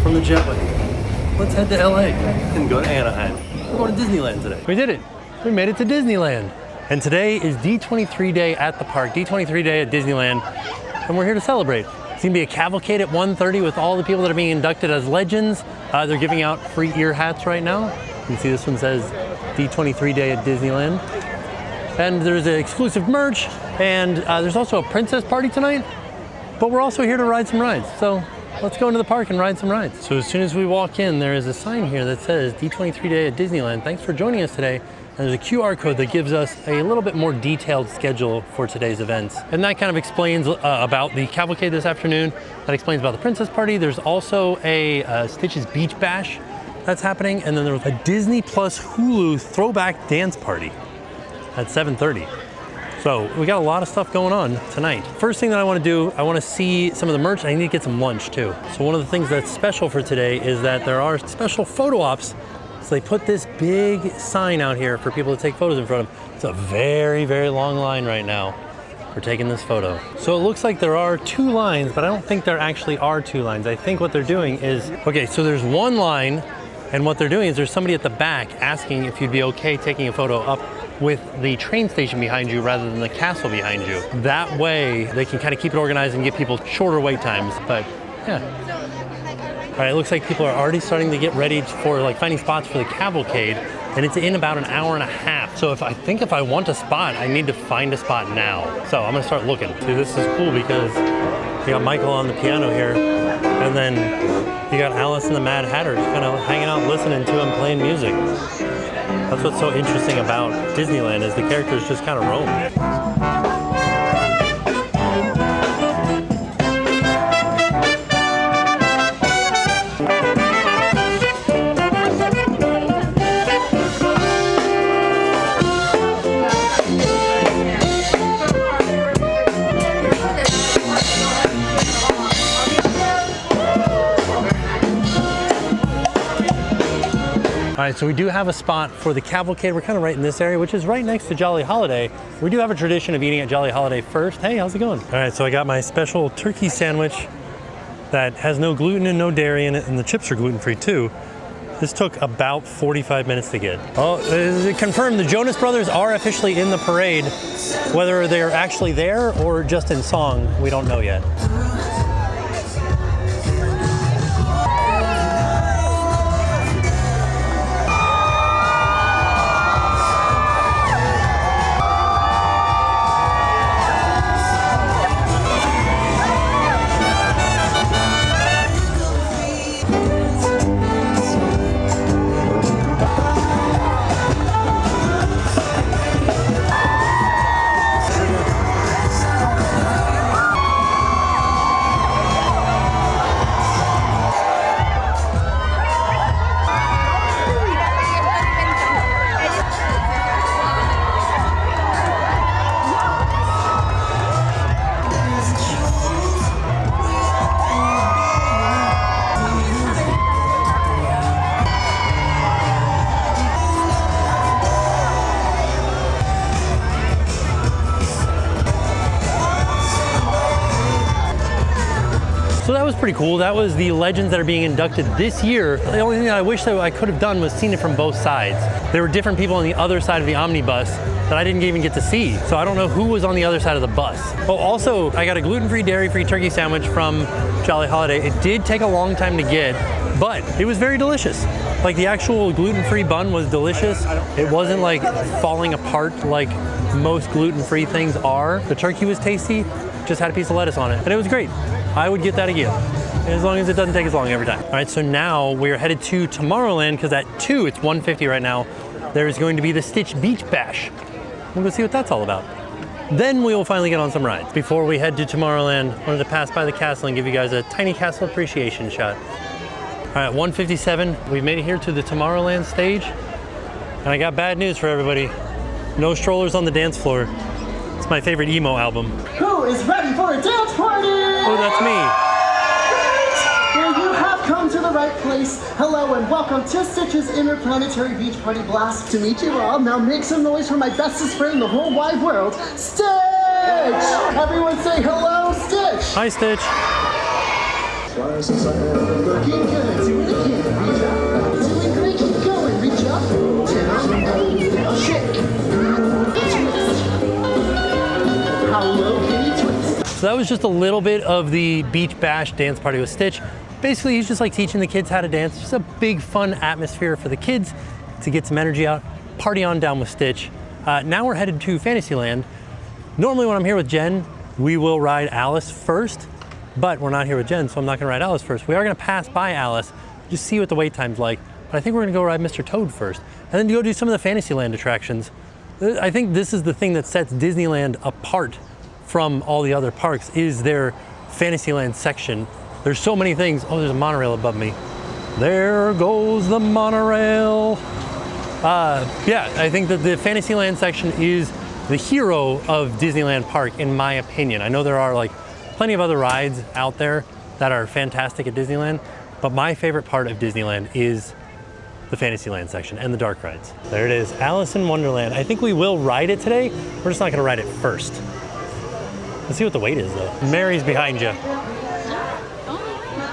from the jetway. Let's head to LA and go to Anaheim. We're going to Disneyland today. We did it. We made it to Disneyland. And today is D23 day at the park, D23 day at Disneyland, and we're here to celebrate. It's gonna be a cavalcade at 1:30 with all the people that are being inducted as legends. They're giving out free ear hats right now. You can see this one says D23 day at Disneyland. And there's an exclusive merch, and there's also a princess party tonight, but we're also here to ride some rides. So let's go into the park and ride some rides. So as soon as we walk in, there is a sign here that says D23 day at Disneyland. Thanks for joining us today. And there's a QR code that gives us a little bit more detailed schedule for today's events. And that kind of explains about the cavalcade this afternoon. That explains about the princess party. There's also a Stitch's Beach Bash that's happening. And then there's a Disney Plus Hulu throwback dance party at 7:30. So we got a lot of stuff going on tonight. First thing that I want to do, I want to see some of the merch. I need to get some lunch too. So one of the things that's special for today is that there are special photo ops. So they put this big sign out here for people to take photos in front of. It's a very, very long line right now for taking this photo. So it looks like there are 2 lines, but I don't think there actually are 2 lines. I think what they're doing is, okay, so there's 1 line, and what they're doing is there's somebody at the back asking if you'd be okay taking a photo up with the train station behind you rather than the castle behind you. That way they can kind of keep it organized and give people shorter wait times, but yeah. All right, it looks like people are already starting to get ready for like finding spots for the cavalcade, and it's in about an hour and a half. So if I want a spot, I need to find a spot now. So I'm gonna start looking. See, this is cool because you got Michael on the piano here, and then you got Alice and the Mad Hatter just kind of hanging out, listening to him playing music. That's what's so interesting about Disneyland is the characters just kind of roam. All right, so we do have a spot for the cavalcade. We're kind of right in this area, which is right next to Jolly Holiday. We do have a tradition of eating at Jolly Holiday first. Hey, how's it going? All right, so I got my special turkey sandwich that has no gluten and no dairy in it, and the chips are gluten-free too. This took about 45 minutes to get. Oh, it confirmed the Jonas Brothers are officially in the parade. Whether they're actually there or just in song, we don't know yet. So that was pretty cool. That was the legends that are being inducted this year. The only thing that I wish that I could have done was seen it from both sides. There were different people on the other side of the omnibus that I didn't even get to see. So I don't know who was on the other side of the bus. Oh, also, I got a gluten-free, dairy-free turkey sandwich from Jolly Holiday. It did take a long time to get, but it was very delicious. Like the actual gluten-free bun was delicious. It wasn't like falling apart like most gluten-free things are. The turkey was tasty, just had a piece of lettuce on it, and it was great. I would get that again, as long as it doesn't take as long every time. All right, so now we're headed to Tomorrowland because at 2, it's 1:50 right now, there is going to be the Stitch Beach Bash. We'll go see what that's all about. Then we will finally get on some rides. Before we head to Tomorrowland, I wanted to pass by the castle and give you guys a tiny castle appreciation shot. All right, 1:57, we've made it here to the Tomorrowland stage, and I got bad news for everybody. No strollers on the dance floor. It's my favorite emo album. Who is ready for a dance party? Oh, that's me. Well, you have come to the right place. Hello and welcome to Stitch's Interplanetary Beach Party Blast. To meet you all, now make some noise for my bestest friend in the whole wide world, Stitch! Everyone say hello, Stitch! Hi, Stitch. Looking good, do it again, reach up. Doing great, keep going, reach up. Down, shake. Twist. How low can you twist? So that was just a little bit of the Beach Bash dance party with Stitch. Basically, he's just like teaching the kids how to dance. Just a big fun atmosphere for the kids to get some energy out, party on down with Stitch. Now we're headed to Fantasyland. Normally when I'm here with Jen, we will ride Alice first, but we're not here with Jen, so I'm not gonna ride Alice first. We are gonna pass by Alice, just see what the wait time's like, but I think we're gonna go ride Mr. Toad first, and then go do some of the Fantasyland attractions. I think this is the thing that sets Disneyland apart from all the other parks, is their Fantasyland section. There's so many things. Oh, there's a monorail above me. There goes the monorail. Yeah, I think that the Fantasyland section is the hero of Disneyland Park, in my opinion. I know there are like plenty of other rides out there that are fantastic at Disneyland, but my favorite part of Disneyland is the Fantasyland section and the dark rides. There it is, Alice in Wonderland. I think we will ride it today. We're just not gonna ride it first. Let's see what the wait is though. Mary's behind you.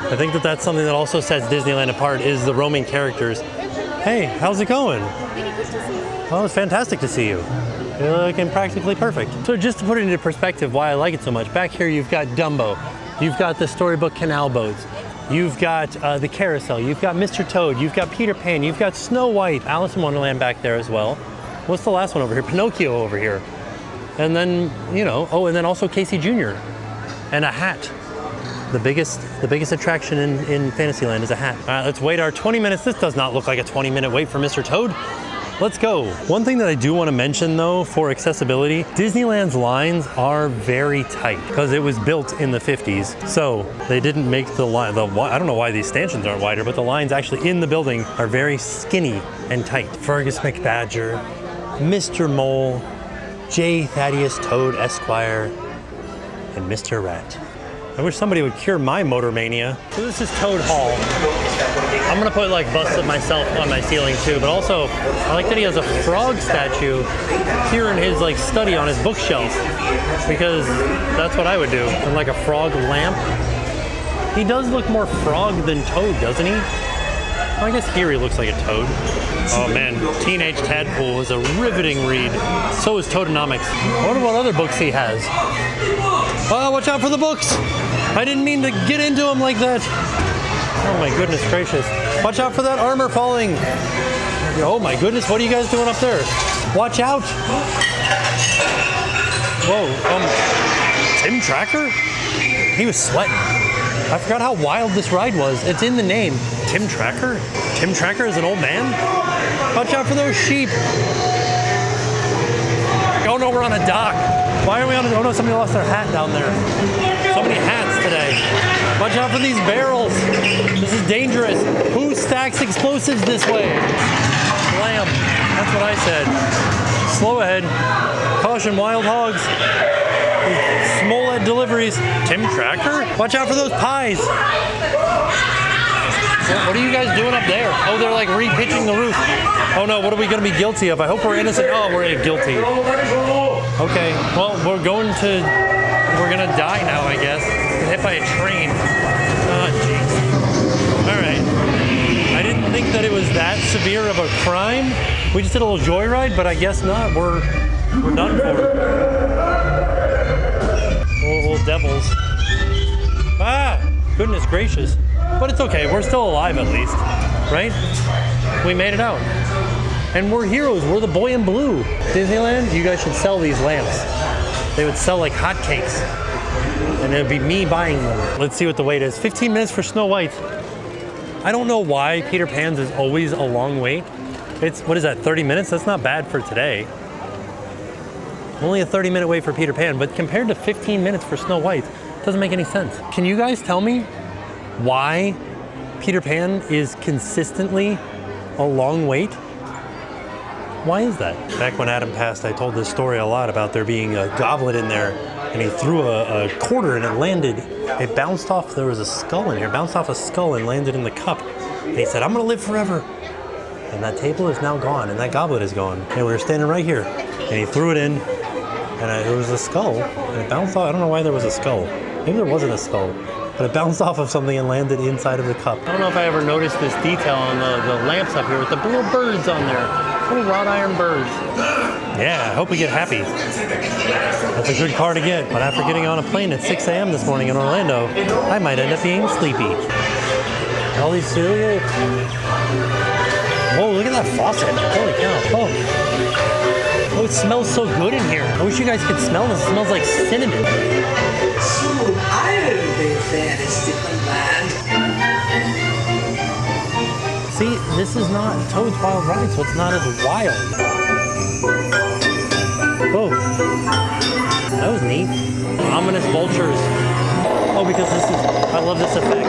I think that that's something that also sets Disneyland apart, is the roaming characters. Hey, how's it going? Oh, it's fantastic to see you. You're looking practically perfect. So just to put it into perspective why I like it so much, back here you've got Dumbo, you've got the Storybook Canal boats, you've got the carousel, you've got Mr. Toad, you've got Peter Pan, you've got Snow White, Alice in Wonderland back there as well. What's the last one over here? Pinocchio over here. And then, you know, oh, and then also Casey Jr. and a hat. The biggest attraction in Fantasyland is a hat. All right, let's wait our 20 minutes. This does not look like a 20-minute wait for Mr. Toad. Let's go. One thing that I do want to mention though, for accessibility, Disneyland's lines are very tight because it was built in the 50s. So they didn't make the line, I don't know why these stanchions aren't wider, but the lines actually in the building are very skinny and tight. Fergus McBadger, Mr. Mole, J. Thaddeus Toad Esquire, and Mr. Rat. I wish somebody would cure my motor mania. So this is Toad Hall. I'm gonna put like busts of myself on my ceiling too, but also I like that he has a frog statue here in his like study on his bookshelf, because that's what I would do. And like a frog lamp. He does look more frog than Toad, doesn't he? Well, I guess here he looks like a toad. Oh man, Teenage Tadpole is a riveting read. So is Toadonomics. I wonder what other books he has. Oh, watch out for the books! I didn't mean to get into them like that. Oh my goodness gracious. Watch out for that armor falling. Oh my goodness, what are you guys doing up there? Watch out! Whoa, TheTimTracker? He was sweating. I forgot how wild this ride was. It's in the name. TheTimTracker? TheTimTracker is an old man? Watch out for those sheep. Oh no, we're on a dock. Why are we on a, oh no, somebody lost their hat down there. So many hats today. Watch out for these barrels. This is dangerous. Who stacks explosives this way? Lamb. That's what I said. Slow ahead. Caution, wild hogs. Smollett deliveries. TheTimTracker? Watch out for those pies. What are you guys doing up there? Oh, they're like re-pitching the roof. Oh no, what are we gonna be guilty of? I hope we're innocent. Oh, we're guilty. Okay, well, we're gonna die now, I guess. Get hit by a train. Oh, jeez. All right. I didn't think that it was that severe of a crime. We just did a little joyride, but I guess not. We're done for. Little devils. Ah, goodness gracious. But it's okay, we're still alive at least, right? We made it out. And we're heroes, we're the boy in blue. Disneyland, you guys should sell these lamps. They would sell like hotcakes. And it would be me buying them. Let's see what the wait is. 15 minutes for Snow White. I don't know why Peter Pan's is always a long wait. It's, what is that, 30 minutes? That's not bad for today. Only a 30-minute wait for Peter Pan, but compared to 15 minutes for Snow White, it doesn't make any sense. Can you guys tell me why Peter Pan is consistently a long wait? Why is that? Back when Adam passed, I told this story a lot about there being a goblet in there, and he threw a quarter and it landed. It bounced off, there was a skull in here, bounced off a skull and landed in the cup. And he said, I'm gonna live forever. And that table is now gone, and that goblet is gone. And we were standing right here, and he threw it in, and it was a skull, and it bounced off. I don't know why there was a skull. Maybe there wasn't a skull. but it bounced off of something and landed inside of the cup. I don't know if I ever noticed this detail on the lamps up here with the little birds on there. Little wrought iron birds. Yeah, I hope we get happy. That's a good car to get. But after getting on a plane at 6 a.m. this morning in Orlando, I might end up being sleepy. All these cereal. Whoa, look at that faucet. Holy cow. Oh, it smells so good in here. I wish you guys could smell this. It smells like cinnamon. So I'll be there in Disneyland. See, this is not Toad's Wild Ride, so it's not as wild. Whoa, that was neat. Ominous vultures. Oh, because I love this effect.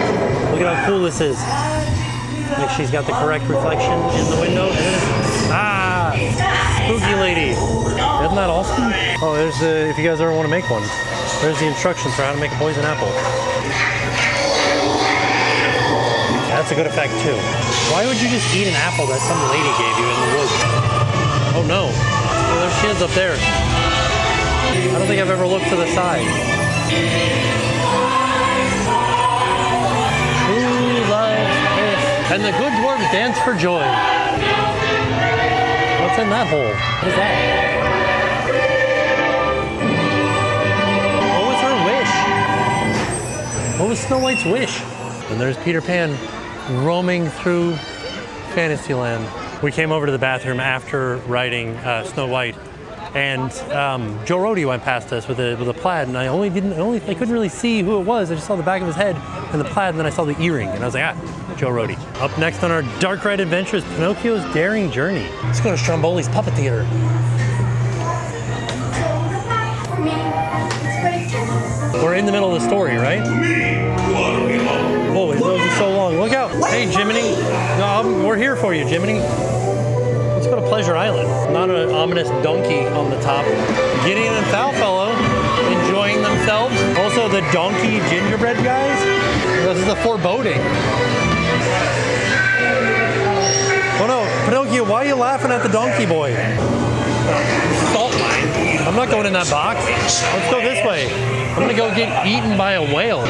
Look at how cool this is. Like she's got the correct reflection in the window. Spooky lady. Isn't that awesome? Oh, there's if you guys ever want to make one, there's the instructions for how to make a poison apple. That's a good effect too. Why would you just eat an apple that some lady gave you in the woods? Oh no. Oh, there she is up there. I don't think I've ever looked to the side. Who loves this? And the good dwarves dance for joy. What's in that hole? What is that? What was her wish? What was Snow White's wish? And there's Peter Pan roaming through Fantasyland. We came over to the bathroom after riding Snow White, and Joe Rohde went past us with a plaid, and I couldn't really see who it was. I just saw the back of his head and the plaid, and then I saw the earring, and I was like, Joe Rohde. Up next on our dark ride adventure is Pinocchio's Daring Journey. Let's go to Stromboli's Puppet Theater. We're in the middle of the story, right? Oh, it goes so long. Look out. Hey, Jiminy. No, we're here for you, Jiminy. Let's go to Pleasure Island. Not an ominous donkey on the top. Gideon and Foulfellow enjoying themselves. Also, the donkey gingerbread guys. This is the foreboding. Oh no, Pinocchio, why are you laughing at the donkey boy? Salt mine. I'm not going in that box. Let's go this way. I'm gonna go get eaten by a whale.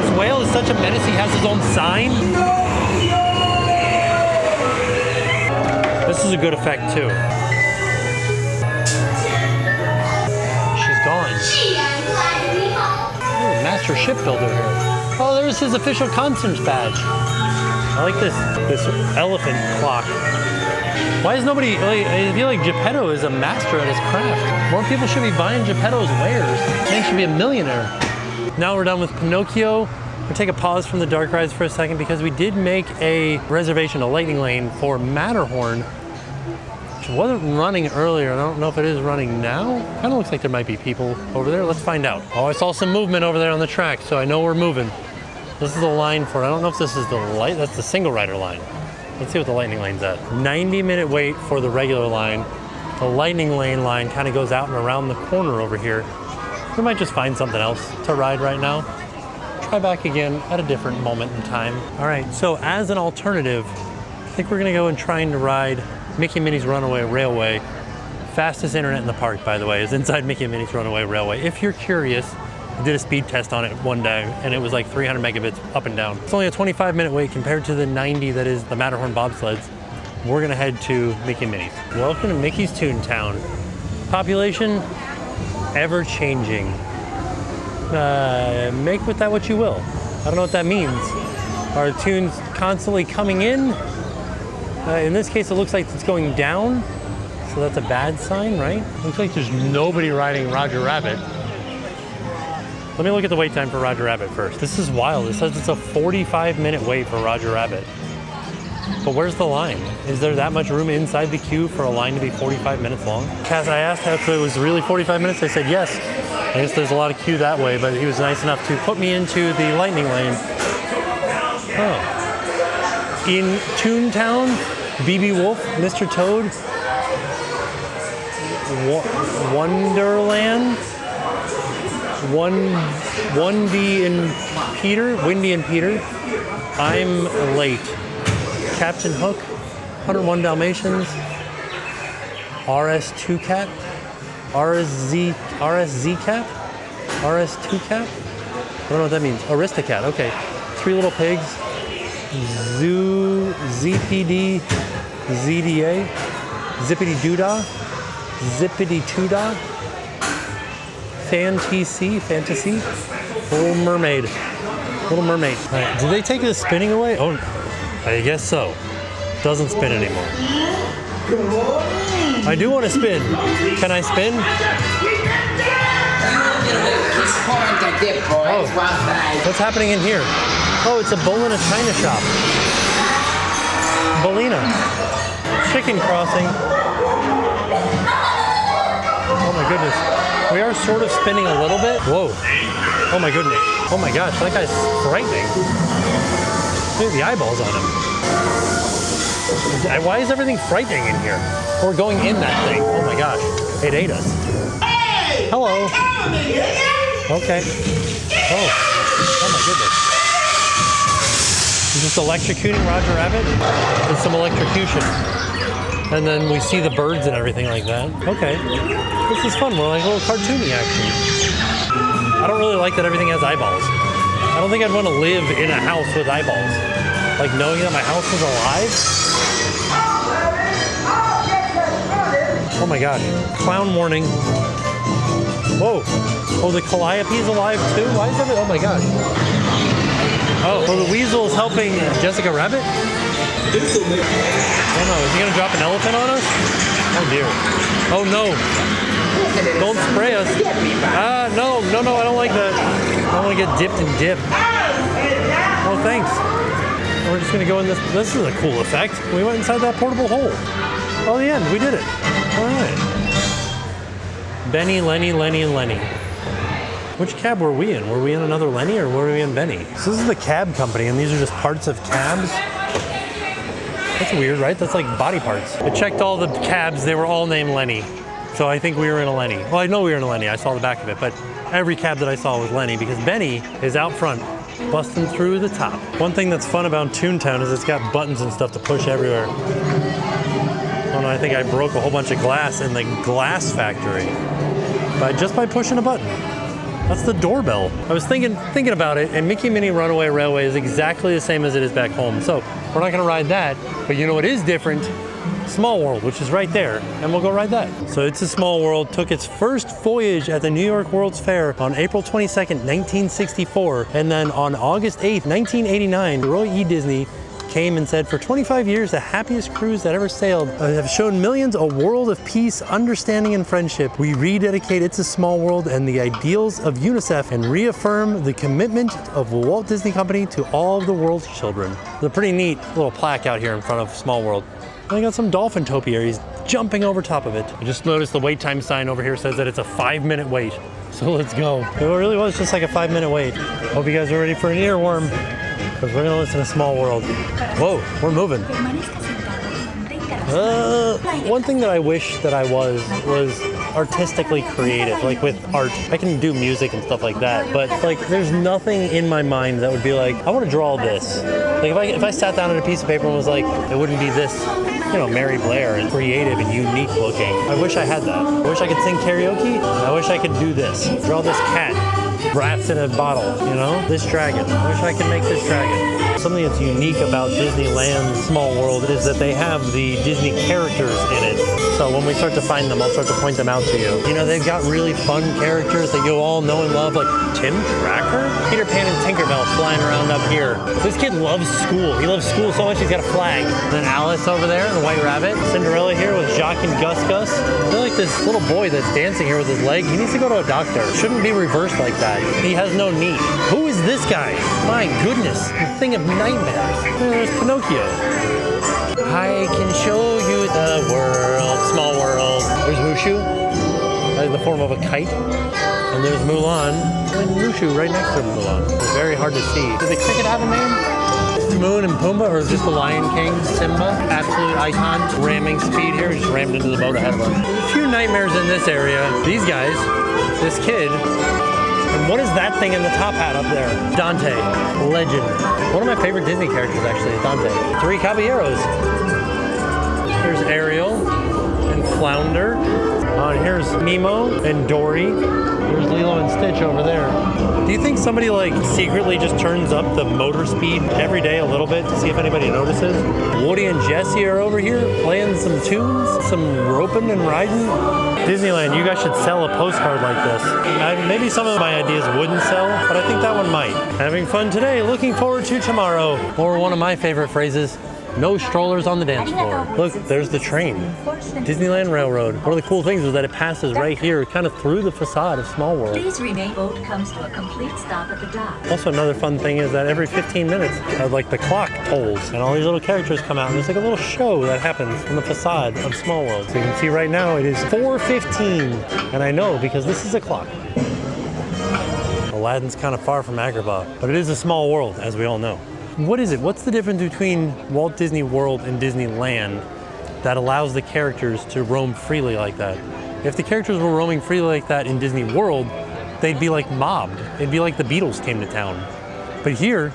This whale is such a menace, he has his own sign. This is a good effect too. She's gone. Ooh, Master Shipbuilder here. Oh, there's his official concierge badge. I like this elephant clock. Why is nobody, I feel like Geppetto is a master at his craft. More people should be buying Geppetto's wares. He should be a millionaire. Now we're done with Pinocchio. We'll take a pause from the dark rides for a second because we did make a reservation, a lightning lane for Matterhorn, which wasn't running earlier. I don't know if it is running now. Kind of looks like there might be people over there. Let's find out. Oh, I saw some movement over there on the track, so I know we're moving. This is the line for, I don't know if this is the light, that's the single rider line. Let's see what the lightning lane's at. 90-minute wait for the regular line. The lightning lane line kind of goes out and around the corner over here. We might just find something else to ride right now. Try back again at a different moment in time. All right, so as an alternative, I think we're gonna go and trying to ride Mickey and Minnie's Runaway Railway. Fastest internet in the park, by the way, is inside Mickey and Minnie's Runaway Railway. If you're curious, I did a speed test on it one day, and it was like 300 megabits up and down. It's only a 25-minute wait compared to the 90 that is the Matterhorn bobsleds. We're gonna head to Mickey and Minnie's. Welcome to Mickey's Toontown. Population, ever-changing. Make with that what you will. I don't know what that means. Are tunes constantly coming in? In this case, it looks like it's going down, so that's a bad sign, right? Looks like there's nobody riding Roger Rabbit. Let me look at the wait time for Roger Rabbit first. This is wild. It says it's a 45-minute wait for Roger Rabbit. But where's the line? Is there that much room inside the queue for a line to be 45 minutes long? Kaz, I asked if it was really 45 minutes. They said yes. I guess there's a lot of queue that way, but he was nice enough to put me into the lightning lane. Oh. In Toontown, BB Wolf, Mr. Toad, Wonderland, Wendy and Peter. I'm late. Captain Hook, 101 Dalmatians, RS2 Cat, RSZ Cat, RS2 Cat. don't know what that means. Aristocat, okay. 3 little pigs. Zoo, ZPD, ZDA, Zippity Doodah, Zippity Toodah, Fantasy, Little Mermaid. Little Mermaid. All right, did they take the spinning away? Oh, I guess so. Doesn't spin anymore. I do want to spin. Can I spin? Oh, what's happening in here? Oh, it's a Bolina China shop. Bolina. Chicken crossing. Oh my goodness. We are sort of spinning a little bit. Whoa. Oh my goodness. Oh my gosh, that guy's frightening. Look at the eyeballs on him. Why is everything frightening in here? We're going in that thing. Oh my gosh. It ate us. Hello. Okay. Oh. Oh my goodness. Is this electrocuting Roger Rabbit? There's some electrocution. And then we see the birds and everything like that. Okay. This is fun. We're like a little cartoony action. I don't really like that everything has eyeballs. I don't think I'd want to live in a house with eyeballs. Like knowing that my house is alive. Oh my god. Clown warning. Whoa. Oh, the calliope is alive too? Why is that? Oh my god. Oh, so the weasel is helping Jessica Rabbit? Oh no, is he gonna drop an elephant on us? Oh dear. Oh no. Don't spray us. No, I don't like that. I don't want to get dipped in dip. Oh, thanks. We're just gonna go in this. This is a cool effect. We went inside that portable hole. Oh, the end. We did it. All right. Benny, Lenny, and Lenny. Which cab were we in? Were we in another Lenny or were we in Benny? So this is the cab company, and these are just parts of cabs. That's weird, right? That's like body parts. I checked all the cabs. They were all named Lenny. So I think we were in a Lenny. Well, I know we were in a Lenny. I saw the back of it, but every cab that I saw was Lenny because Benny is out front, busting through the top. One thing that's fun about Toontown is it's got buttons and stuff to push everywhere. Oh no, I think I broke a whole bunch of glass in the glass factory just by pushing a button. That's the doorbell. I was thinking about it, and Mickey Minnie Runaway Railway is exactly the same as it is back home. So we're not gonna ride that, but you know what is different? Small World, which is right there, and we'll go ride that. So It's a Small World took its first voyage at the New York World's Fair on April 22nd, 1964, and then on August 8th, 1989, Roy E. Disney came and said, for 25 years, the happiest crews that ever sailed have shown millions a world of peace, understanding, and friendship. We rededicate It's a Small World and the ideals of UNICEF and reaffirm the commitment of the Walt Disney Company to all of the world's children. It's a pretty neat little plaque out here in front of Small World. And I got some dolphin topiaries jumping over top of it. I just noticed the wait time sign over here says that it's a 5-minute wait. So let's go. It really was just like a 5-minute wait. Hope you guys are ready for an earworm, because we're gonna listen to Small World. Whoa, we're moving. One thing that I wish that I was artistically creative, like with art. I can do music and stuff like that, but like there's nothing in my mind that would be like, I want to draw this. Like if I sat down on a piece of paper and was like, it wouldn't be this, you know, Mary Blair and creative and unique looking. I wish I had that. I wish I could sing karaoke. I wish I could do this. Draw this cat. Rats in a bottle, you know? This dragon. I wish I could make this dragon. Something that's unique about Disneyland's Small World is that they have the Disney characters in it. So when we start to find them, I'll start to point them out to you. You know, they've got really fun characters that you all know and love, like TheTimTracker, Peter Pan and Tinkerbell flying around up here. This kid loves school. He loves school so much he's got a flag. Then Alice over there, the White Rabbit. Cinderella here with Jacques and Gus Gus. I feel like this little boy that's dancing here with his leg, he needs to go to a doctor. It shouldn't be reversed like that. He has no knee. Who is this guy? My goodness, the thing of nightmares. There's Pinocchio. I can show you the world, Small World. There's Mushu, in the form of a kite. And there's Mulan, and Mushu right next to Mulan. It's very hard to see. Does the cricket have a name? Timon and Pumbaa, or just the Lion King, Simba? Absolute icon. Ramming speed here, he just rammed into the boat ahead of us. There's a few nightmares in this area. These guys, this kid, and what is that thing in the top hat up there? Dante, legend. One of my favorite Disney characters actually is Dante. 3 Caballeros. Here's Ariel and and Flounder. And here's Nemo and Dory. Here's Lilo and Stitch over there. Do you think somebody like secretly just turns up the motor speed every day a little bit to see if anybody notices? Woody and Jesse are over here playing some tunes, some roping and riding. Disneyland, you guys should sell a postcard like this. Maybe some of my ideas wouldn't sell, but I think that one might. Having fun today, looking forward to tomorrow. Or one of my favorite phrases, no strollers on the dance floor. Look, there's the train. Disneyland Railroad. One of the cool things is that it passes right here, kind of through the facade of Small World. Please remain. Boat comes to a complete stop at the dock. Also, another fun thing is that every 15 minutes, like the clock tolls, and all these little characters come out, and there's like a little show that happens in the facade of Small World. So you can see right now it is 4:15, and I know because this is a clock. Aladdin's kind of far from Agrabah, but it is a small world, as we all know. What is it? What's the difference between Walt Disney World and Disneyland that allows the characters to roam freely like that? If the characters were roaming freely like that in Disney World, they'd be like mobbed. It'd be like the Beatles came to town. But here,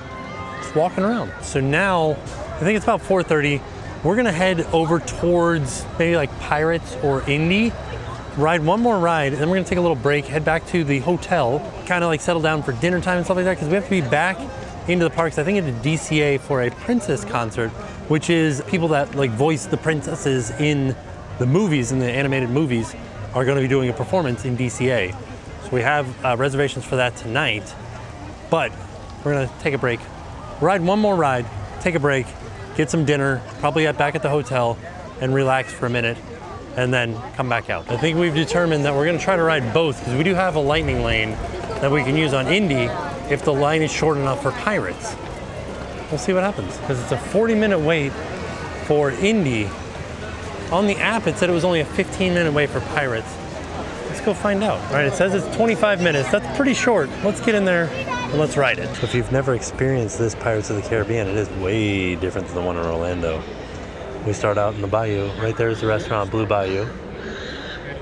it's walking around. So now, I think it's about 4:30. We're gonna head over towards maybe like Pirates or Indy, ride one more ride, and then we're gonna take a little break, head back to the hotel, kind of like settle down for dinner time and stuff like that, because we have to be back into the parks, I think into DCA for a princess concert, which is people that like voice the princesses in the movies, in the animated movies, are going to be doing a performance in DCA. So we have reservations for that tonight, but we're going to take a break, ride one more ride, take a break, get some dinner, probably get back at the hotel and relax for a minute, and then come back out. I think we've determined that we're going to try to ride both, because we do have a lightning lane that we can use on Indy if the line is short enough for Pirates. We'll see what happens, because it's a 40-minute wait for Indy. On the app, it said it was only a 15-minute wait for Pirates. Let's go find out. All right, it says it's 25 minutes. That's pretty short. Let's get in there and let's ride it. So if you've never experienced this Pirates of the Caribbean, it is way different than the one in Orlando. We start out in the bayou. Right there is the restaurant, Blue Bayou.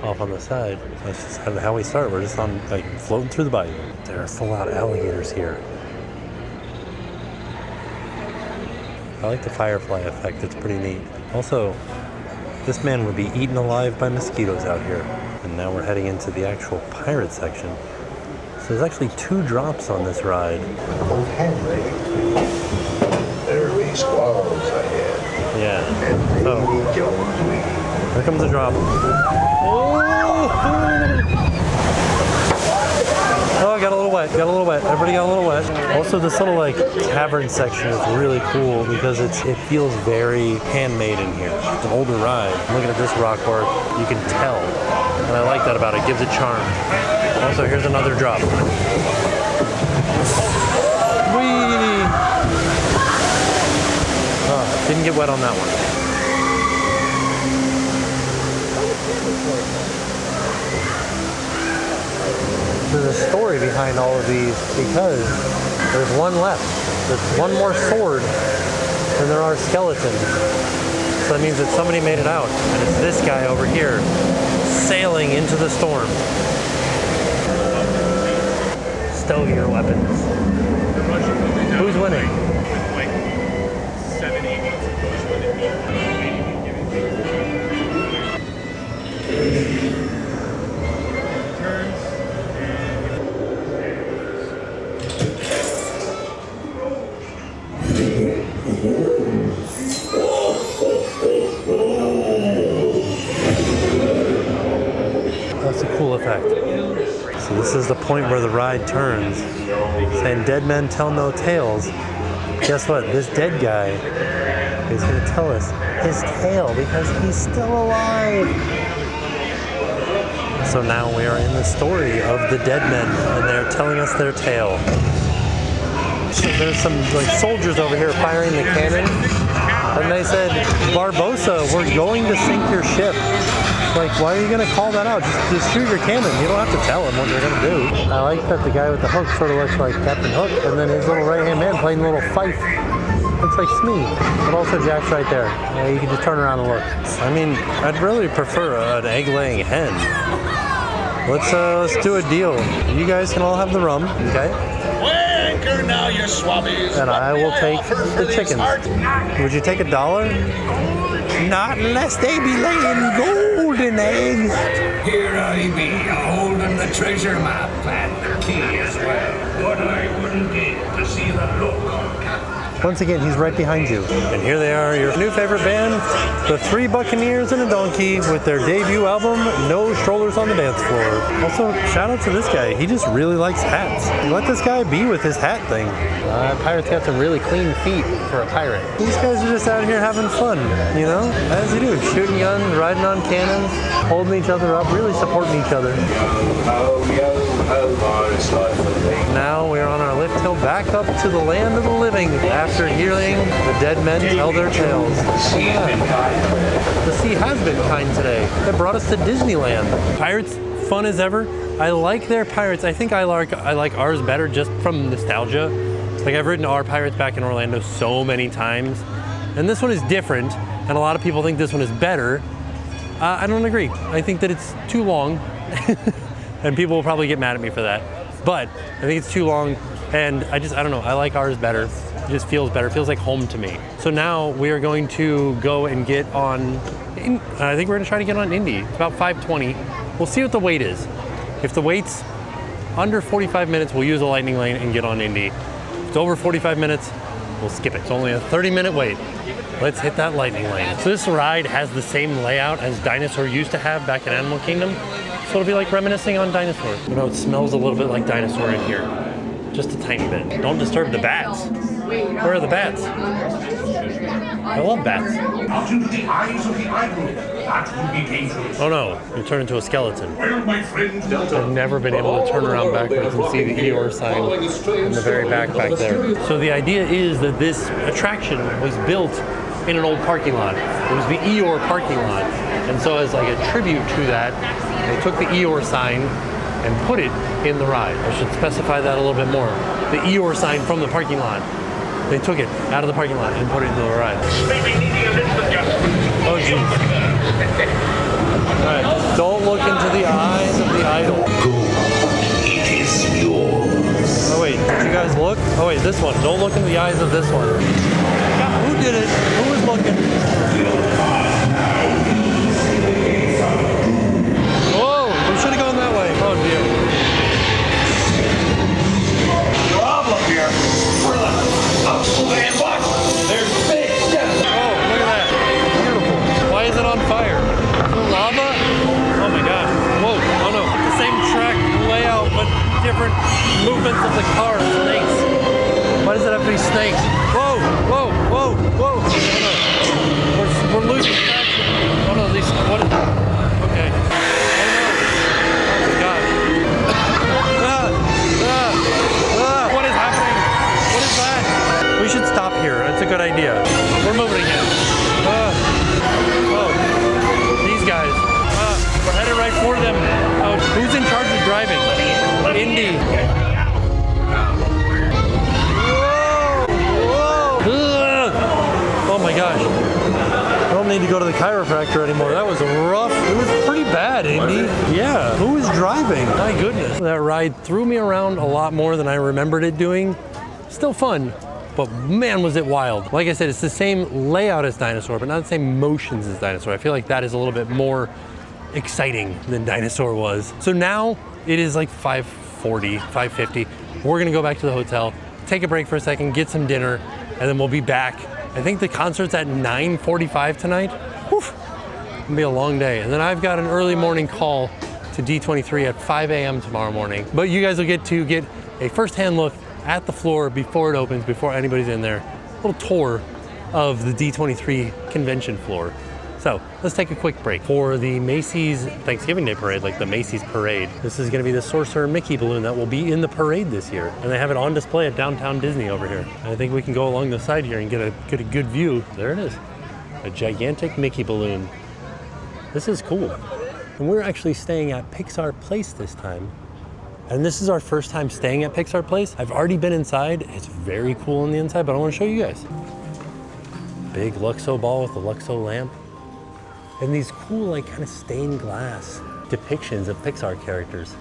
Off on the side. That's just how we start. We're just on, like, floating through the bayou. There are full-out alligators here. I like the firefly effect. It's pretty neat. Also, this man would be eaten alive by mosquitoes out here. And now we're heading into the actual pirate section. So there's actually 2 drops on this ride. There be squalls ahead. Yeah. So, here comes the drop. Oh, got a little wet, Everybody got a little wet. Also, this little like cavern section is really cool because it feels very handmade in here. It's an older ride. Looking at this rock work, you can tell. And I like that about it, gives it charm. Also, here's another drop. Whee! Oh, didn't get wet on that one. There's a story behind all of these because there's one left. There's one more sword and there are skeletons. So that means that somebody made it out. And it's this guy over here sailing into the storm. Stow your weapons. Who's winning? That's a cool effect. So this is the point where the ride turns, saying dead men tell no tales. Guess what? This dead guy is going to tell us his tale because he's still alive. So now we are in the story of the dead men and they're telling us their tale. So there's some like soldiers over here firing the cannon and they said, Barbossa, we're going to sink your ship. Like, why are you going to call that out? Just shoot your cannon. You don't have to tell him what they're going to do. I like that the guy with the hook sort of looks like Captain Hook, and then his little right-hand man playing the little fife. Looks like Smee. But also Jack's right there. You can just turn around and look. I mean, I'd really prefer an egg-laying hen. Let's do a deal. You guys can all have the rum, okay? anchor now, you swabbies. And I will take the chickens. Would you take $1? Not unless they be laying golden eggs. Here I be, holding the treasure map and the key as well. But I wouldn't give to see the look on Captain. Once again, he's right behind you. And here they are, your new favorite band, the Three Buccaneers and a Donkey, with their debut album, No Strollers on the Dance Floor. Also, shout out to this guy. He just really likes hats. Let this guy be with his hat thing. Pirates got some really clean feet for a pirate. These guys are just out here having fun, you know? As you do, shooting guns, riding on cannons, holding each other up, really supporting each other. Now we're on our lift hill back up to the land of the living after hearing the dead men tell their tales. Yeah. The sea has been kind today. It brought us to Disneyland. Pirates, fun as ever. I like their pirates. I think I like ours better just from nostalgia. Like, I've ridden our pirates back in Orlando so many times, and this one is different, and a lot of people think this one is better. I don't agree. I think that it's too long, and people will probably get mad at me for that. But I think it's too long, and I don't know, I like ours better. It just feels better, it feels like home to me. So now we are going to go and get on, I think we're gonna try to get on Indy. It's about 5:20. We'll see what the wait is. If the wait's under 45 minutes, we'll use a lightning lane and get on Indy. If it's over 45 minutes, we'll skip it. It's only a 30-minute wait. Let's hit that lightning lane. So this ride has the same layout as Dinosaur used to have back in Animal Kingdom. So it'll be like reminiscing on Dinosaur. You know, it smells a little bit like Dinosaur in here. Just a tiny bit. Don't disturb the bats. Where are the bats? I love bats. Out into the eyes of the idol. That will be dangerous. Oh no, you turn into a skeleton. Well, my friend, I've never been able to turn around backwards and see the Eeyore sign in the very back there. So the idea is that this attraction was built in an old parking lot. It was the Eeyore parking lot. And so as like a tribute to that, they took the Eeyore sign and put it in the ride. I should specify that a little bit more. The Eeyore sign from the parking lot. They took it out of the parking lot and put it into the ride. Oh geez. All right, don't look into the eyes of the idol. it is yours. Oh wait, did you guys look? Oh wait, this one. Don't look into the eyes of this one. God, who did it? Who was looking? Whoa, we should have gone that way. Oh dear. Problem here. Man, what? There's big stuff. Oh, look at that. Beautiful. Why is it on fire? Lava? Oh my gosh. Whoa. Oh no. The same track layout, but different movements of the car. Snakes. Why does it have to be snakes? Whoa, whoa, whoa, whoa. Oh, no. We're losing traction. Oh no, these, what is that? Okay. Oh no. Oh my gosh. What is happening? What is that? We should stop here. That's a good idea. We're moving again. Oh, these guys. We're headed right for them. Oh, who's in charge of driving? Indy. Whoa! Whoa! Oh my gosh. I don't need to go to the chiropractor anymore. That was rough. It was pretty bad, Indy. Yeah. Who was driving? My goodness. That ride threw me around a lot more than I remembered it doing. Still fun. But man, was it wild. Like I said, it's the same layout as Dinosaur, but not the same motions as Dinosaur. I feel like that is a little bit more exciting than Dinosaur was. So now it is like 5:40, 5:50. We're gonna go back to the hotel, take a break for a second, get some dinner, and then we'll be back. I think the concert's at 9:45 tonight. Whew, it'll be a long day. And then I've got an early morning call to D23 at 5 a.m. tomorrow morning. But you guys will get to get a first-hand look at the floor before it opens, before anybody's in there. A little tour of the D23 convention floor. So let's take a quick break for the Macy's Thanksgiving Day Parade, like the Macy's Parade. This is gonna be the Sorcerer Mickey balloon that will be in the parade this year. And they have it on display at Downtown Disney over here. And I think we can go along the side here and get a good view. There it is, a gigantic Mickey balloon. This is cool. And we're actually staying at Pixar Place this time. And this is our first time staying at Pixar Place. I've already been inside. It's very cool on the inside, but I want to show you guys. Big Luxo ball with the Luxo lamp. And these cool, like, kind of stained glass depictions of Pixar characters.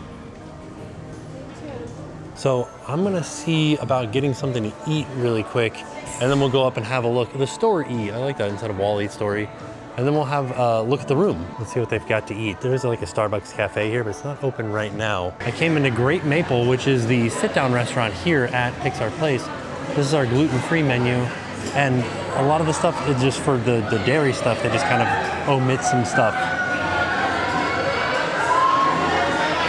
So I'm gonna see about getting something to eat really quick, and then we'll go up and have a look at the Store-E. I like that instead of Wall-E Story. And then we'll have a look at the room. Let's see what they've got to eat. There's like a Starbucks cafe here, but it's not open right now. I came into Great Maple, which is the sit-down restaurant here at Pixar Place. This is our gluten-free menu. And a lot of the stuff is just for the dairy stuff. They just kind of omit some stuff.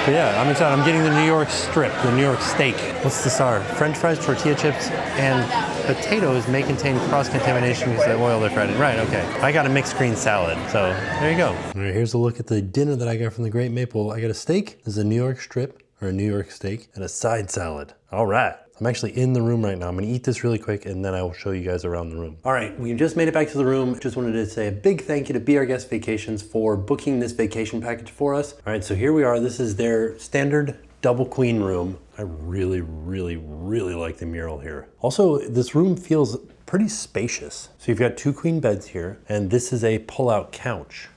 But yeah, I'm excited. I'm getting the New York strip, the New York steak. What's the star? French fries, tortilla chips, and potatoes may contain cross-contamination because the oil they're fried in. Right, okay. I got a mixed green salad, so there you go. All right, here's a look at the dinner that I got from the Great Maple. I got a steak. This is a New York strip, or a New York steak, and a side salad. All right. I'm actually in the room right now. I'm gonna eat this really quick and then I will show you guys around the room. All right, we just made it back to the room. Just wanted to say a big thank you to Be Our Guest Vacations for booking this vacation package for us. All right, so here we are. This is their standard double queen room. I really, really, really like the mural here. Also, this room feels pretty spacious. So you've got 2 queen beds here, and this is a pull-out couch.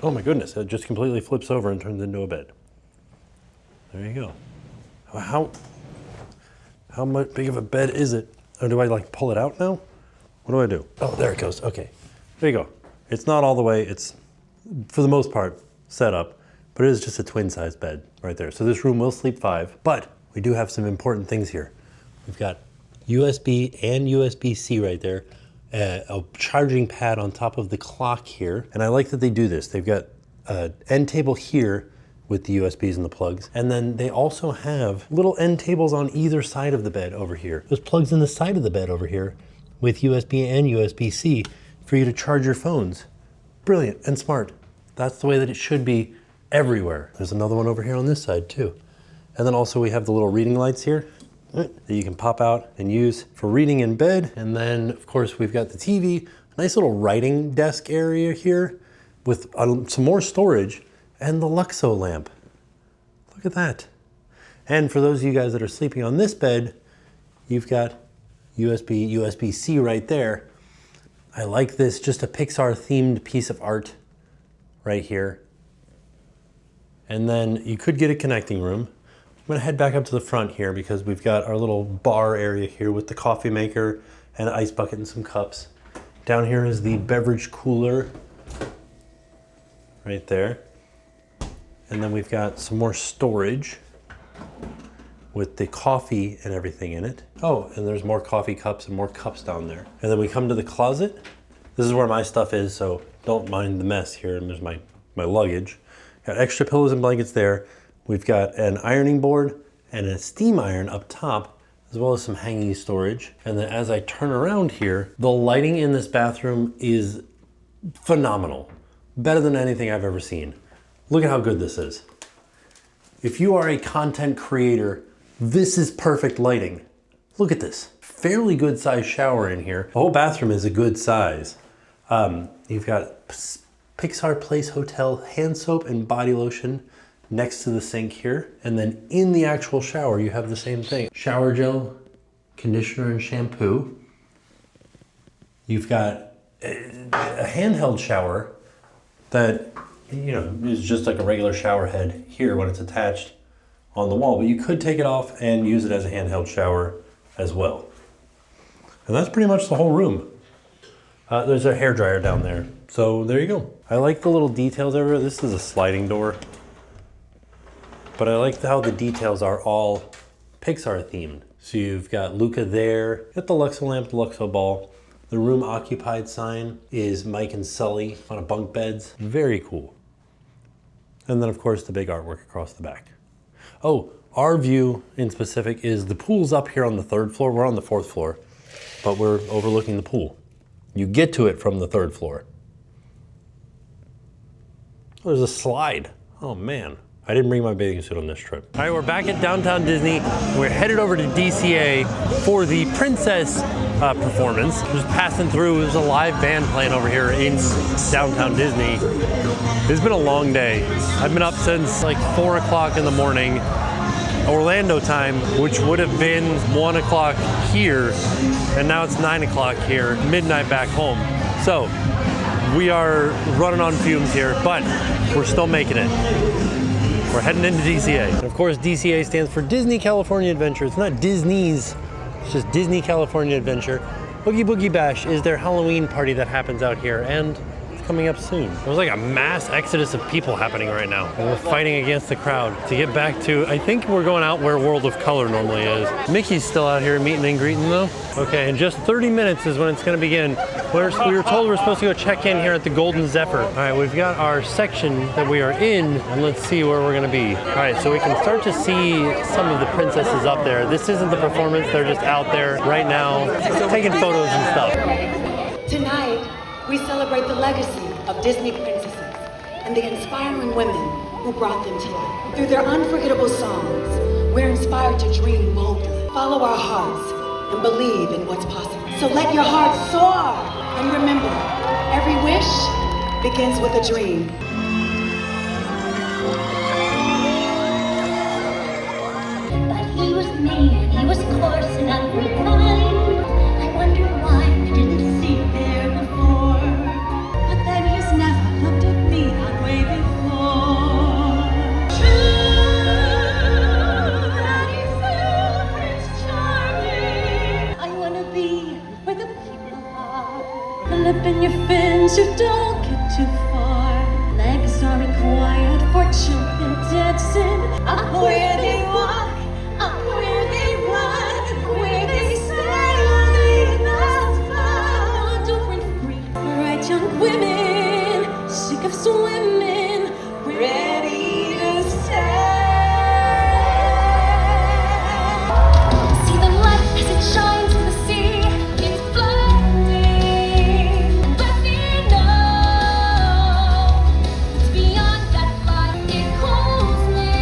Oh my goodness, it just completely flips over and turns into a bed. There you go. How much big of a bed is it? Or do I like pull it out now? What do I do? Oh, there it goes, okay. There you go. It's not all the way, it's for the most part set up, but it is just a twin size bed right there. So this room will sleep 5, but we do have some important things here. We've got USB and USB-C right there, a charging pad on top of the clock here. And I like that they do this. They've got an end table here with the USBs and the plugs. And then they also have little end tables on either side of the bed over here. There's plugs in the side of the bed over here with USB and USB-C for you to charge your phones. Brilliant and smart. That's the way that it should be everywhere. There's another one over here on this side too. And then also we have the little reading lights here that you can pop out and use for reading in bed. And then of course we've got the TV, a nice little writing desk area here with some more storage, and the Luxo lamp. Look at that. And for those of you guys that are sleeping on this bed, you've got USB-C right there. I like this, just a Pixar themed piece of art right here. And then you could get a connecting room. I'm gonna head back up to the front here because we've got our little bar area here with the coffee maker and an ice bucket and some cups. Down here is the beverage cooler right there. And then we've got some more storage with the coffee and everything in it. Oh, and there's more coffee cups and more cups down there. And then we come to the closet. This is where my stuff is, so don't mind the mess here. And there's my luggage. Got extra pillows and blankets there. We've got an ironing board and a steam iron up top, as well as some hanging storage. And then as I turn around here, the lighting in this bathroom is phenomenal. Better than anything I've ever seen. Look at how good this is. If you are a content creator, this is perfect lighting. Look at this. Fairly good size shower in here. The whole bathroom is a good size. You've got Pixar Place Hotel hand soap and body lotion next to the sink here. And then in the actual shower, you have the same thing. Shower gel, conditioner, and shampoo. You've got a handheld shower that, you know, is just like a regular shower head here when it's attached on the wall, but you could take it off and use it as a handheld shower as well. And that's pretty much the whole room. There's a hairdryer down there. So there you go. I like the little details everywhere. This is a sliding door, but I like how the details are all Pixar themed. So you've got Luca there, got the Luxo lamp, the Luxo ball. The room occupied sign is Mike and Sully on a bunk beds. Very cool. And then of course the big artwork across the back. Oh, our view in specific is the pool's up here on the 3rd floor. We're on the 4th floor, but we're overlooking the pool. You get to it from the 3rd floor. Oh, there's a slide. Oh man. I didn't bring my bathing suit on this trip. All right, we're back at downtown Disney. We're headed over to DCA for the Princess performance. Just passing through, there's a live band playing over here in downtown Disney. It's been a long day. I've been up since like 4 o'clock in the morning, Orlando time, which would have been 1 o'clock here, and now it's 9 o'clock here, midnight back home. So we are running on fumes here, but we're still making it. We're heading into DCA. And of course, DCA stands for Disney California Adventure. It's not Disney's, it's just Disney California Adventure. Boogie Boogie Bash is their Halloween party that happens out here, and it's coming up soon. There's like a mass exodus of people happening right now, and we're fighting against the crowd to get back to, I think we're going out where World of Color normally is. Mickey's still out here meeting and greeting though. Okay, in just 30 minutes is when it's gonna begin. We were told we're supposed to go check in here at the Golden Zephyr. All right, we've got our section that we are in, and let's see where we're gonna be. All right, so we can start to see some of the princesses up there. This isn't the performance, they're just out there right now taking photos and stuff. Tonight, we celebrate the legacy of Disney princesses and the inspiring women who brought them to life. Through their unforgettable songs, we're inspired to dream boldly, follow our hearts, and believe in what's possible. So let your heart soar, and remember, every wish begins with a dream. But he was mean, and he was coarse and unrefined. I wonder why I didn't see there before. But then he's never looked at me that way before. True that he's so Prince Charming. I wanna be where the people are. The lip in your fins, you don't get too far. Legs are required for jumping dancing. Up where they walk, up where they run, where they stay, that's fun. Don't break free. Right, young women, sick of swimming, ready to stand. See the light as it shines in the sea. It's blinding, but they know it's beyond that light. It calls me.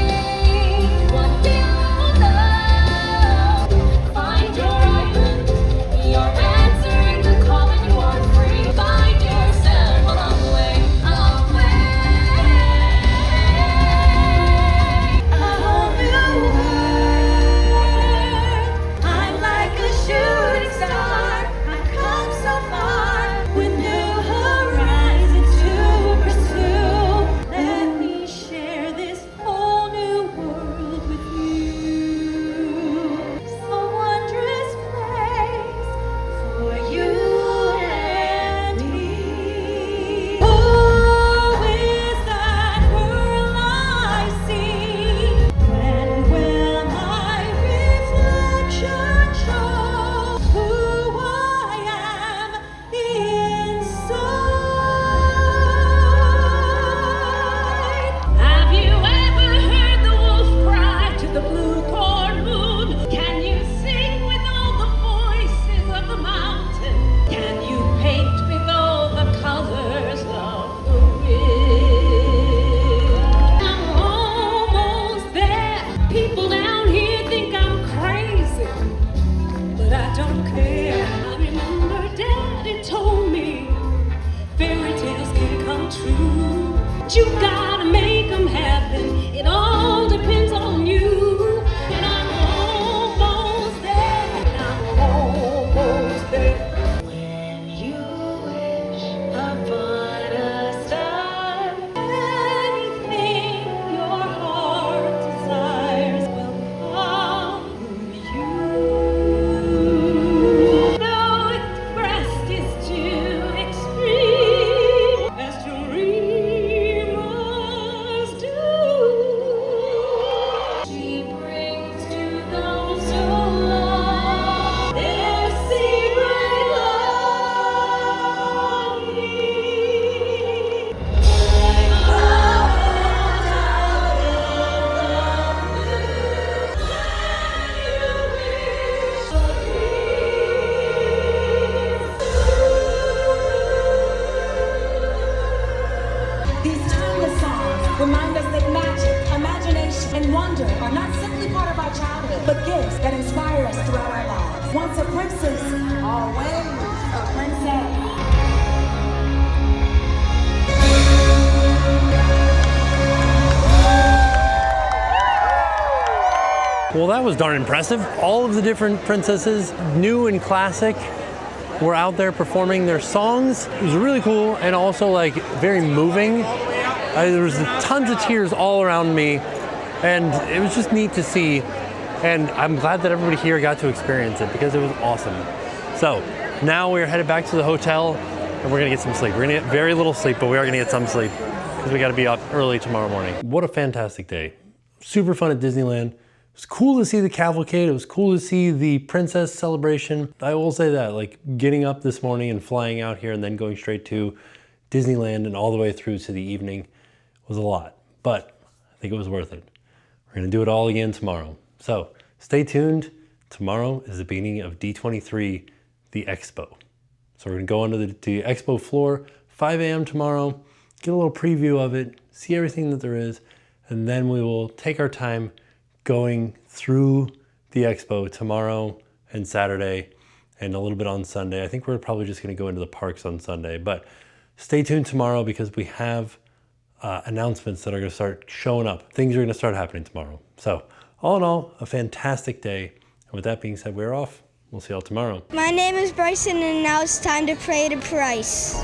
What do you know? Find your island. Your answer in the call and you are free. Find yourself along the way, along the way. A whole new world. I'm like a shooting star. I've come so far with new horizons to pursue. Let me share this whole new world with you. Some wondrous place for you and me. Who is that girl I see? When will my reflection show who I am inside? Have you ever heard the wolf cry to the blue corn moon? Can you sing with all the voices of the mountain? Can you paint with all the colors of the wind? I'm almost there. People down here think I'm crazy, but I don't care. I remember Daddy told me fairy tales can come true. But you gotta make them happen. It all depends on you. And I'm almost there. And I'm almost there. When you wish upon a star, anything your heart desires will come you. No expressed is too extreme, as dreamers do. She brings to those who love their secret longing. These timeless songs remind us that magic, imagination, and wonder are not simply part of our childhood, but gifts that inspire us throughout our lives. Once a princess, always a princess. Well, that was darn impressive. All of the different princesses, new and classic, were out there performing their songs. It was really cool and also like very moving. There was tons of tears all around me And it was just neat to see. And I'm glad that everybody here got to experience it because it was awesome. So now we're headed back to the hotel and we're gonna get some sleep. We're gonna get very little sleep, but we are gonna get some sleep because we gotta be up early tomorrow morning. What a fantastic day. Super fun at Disneyland. It was cool to see the cavalcade. It was cool to see the princess celebration. I will say that, like getting up this morning and flying out here and then going straight to Disneyland and all the way through to the evening was a lot, but I think it was worth it. We're gonna do it all again tomorrow. So stay tuned. Tomorrow is the beginning of D23, the Expo. So we're gonna go onto the Expo floor, 5 a.m. tomorrow, get a little preview of it, see everything that there is, and then we will take our time going through the Expo tomorrow and Saturday and a little bit on Sunday. I think we're probably just gonna go into the parks on Sunday, but stay tuned tomorrow because we have announcements that are gonna start showing up. Things are gonna start happening tomorrow. So all in all, a fantastic day. And with that being said, we're off. We'll see y'all tomorrow. My name is Bryson and now it's time to pray to Price.